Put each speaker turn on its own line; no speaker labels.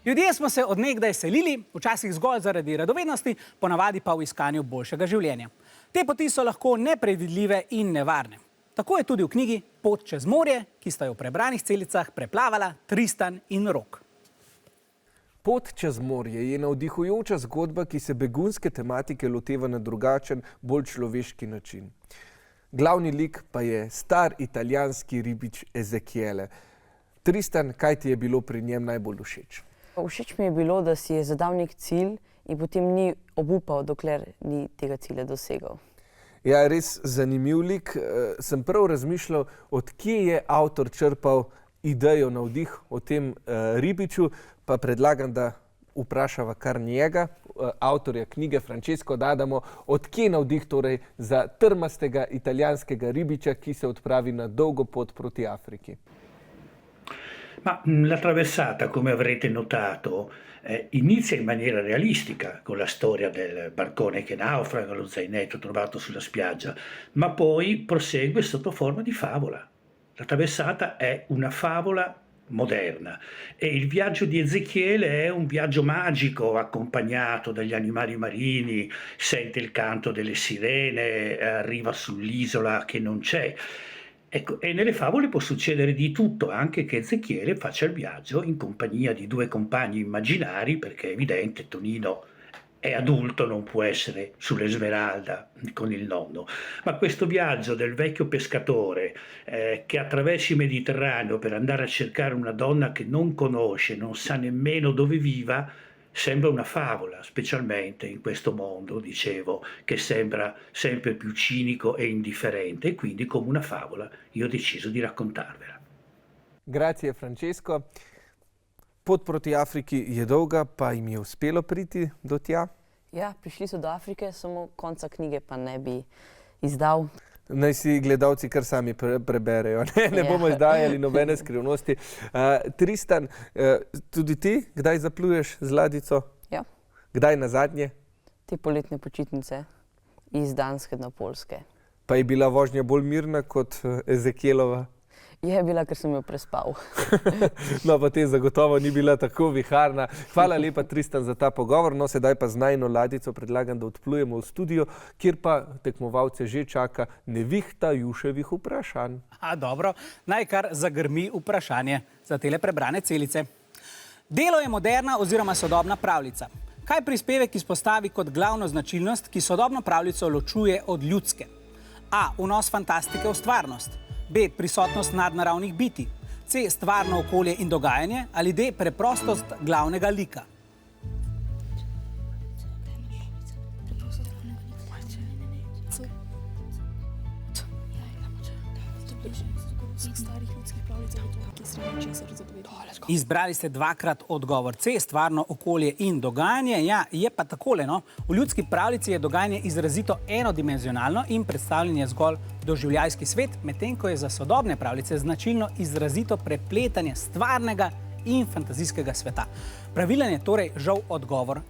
Ljudje smo se od nekdaj selili, včasih zgolj zaradi radovednosti, ponavadi pa v iskanju boljšega življenja. Te poti so lahko nepredvidljive in nevarne. Tako je tudi v knjigi Pot čez morje, ki sta jo v prebranih celicah preplavala Tristan in Rok.
Pot čez morje je navdihujoča zgodba, ki se begunske tematike loteva na drugačen, bolj človeški način. Glavni lik pa je star italijanski ribič Ezekiele. Tristan, kaj ti je bilo pri njem najbolj všeč?
Všeč mi je bilo, da si je zadal nek cilj in potem ni obupal, dokler ni tega cilja dosegal.
Ja, res zanimiv lik. Sem prav razmišljal, od kje je avtor črpal idejo, navdih o tem ribiču, pa predlagam, da vprašava kar njega, avtorja knjige Francesco D'Adamo, od kje navdih torej za trmastega italijanskega ribiča, ki se odpravi na dolgo pot proti Afriki.
Ma la traversata, come avrete notato, inizia in maniera realistica con la storia del barcone che naufraga, lo zainetto trovato sulla spiaggia, ma poi prosegue sotto forma di favola. La traversata è una favola moderna e il viaggio di Ezechiele è un viaggio magico accompagnato dagli animali marini, sente il canto delle sirene, arriva sull'isola che non c'è. Ecco, e nelle favole può succedere di tutto, anche che Ezechiele faccia il viaggio in compagnia di due compagni immaginari, perché è evidente, Tonino è adulto, non può essere sull'Esmeralda con il nonno. Ma questo viaggio del vecchio pescatore che attraversa il Mediterraneo per andare a cercare una donna che non conosce, non sa nemmeno dove viva, sembra una favola, specialmente in questo mondo, dicevo, che sembra sempre più cinico e indifferente, e quindi come una favola io ho deciso di raccontarvela.
Grazie Francesco. Pot proti Afriki je dolga, pa jim je uspelo priti do tja?
Ja, prišli so do Afrike, samo konca knjige pa ne bi izdal.
Naj si gledalci kar sami preberejo, ne bomo izdajali nobene skrivnosti. Tristan, tudi ti kdaj zapluješ z ladjico?
Ja.
Kdaj nazadnje?
Te poletne počitnice iz Danske na Poljske.
Pa je bila vožnja bolj mirna kot Ezekielova?
Je bila, ker sem jo prespal.
No, pa te zagotovo ni bila tako viharna. Hvala lepa, Tristan, za ta pogovor. No, sedaj pa z najino ladjico predlagam, da odplujemo v studio, kjer pa tekmovalce že čaka nevihta Juševih vprašanj.
Dobro, naj kar zagrmi vprašanje za tele prebrane celice. Delo je moderna oziroma sodobna pravljica. Kaj prispevek izpostavi kot glavno značilnost, ki sodobno pravljico ločuje od ljudske? A. Vnos fantastike v stvarnost. B. Prisotnost nadnaravnih bitij. C. Stvarno okolje in dogajanje. Ali D. Preprostost glavnega lika. Izbrali ste dvakrat odgovor C, stvarno okolje in dogajanje. Ja, je pa takole, no. V ljudski pravljici je dogajanje izrazito enodimenzionalno in predstavljen je zgolj doživljajski svet, medtem ko je za sodobne pravljice značilno izrazito prepletanje stvarnega in fantazijskega sveta. Pravilen je torej žal odgovor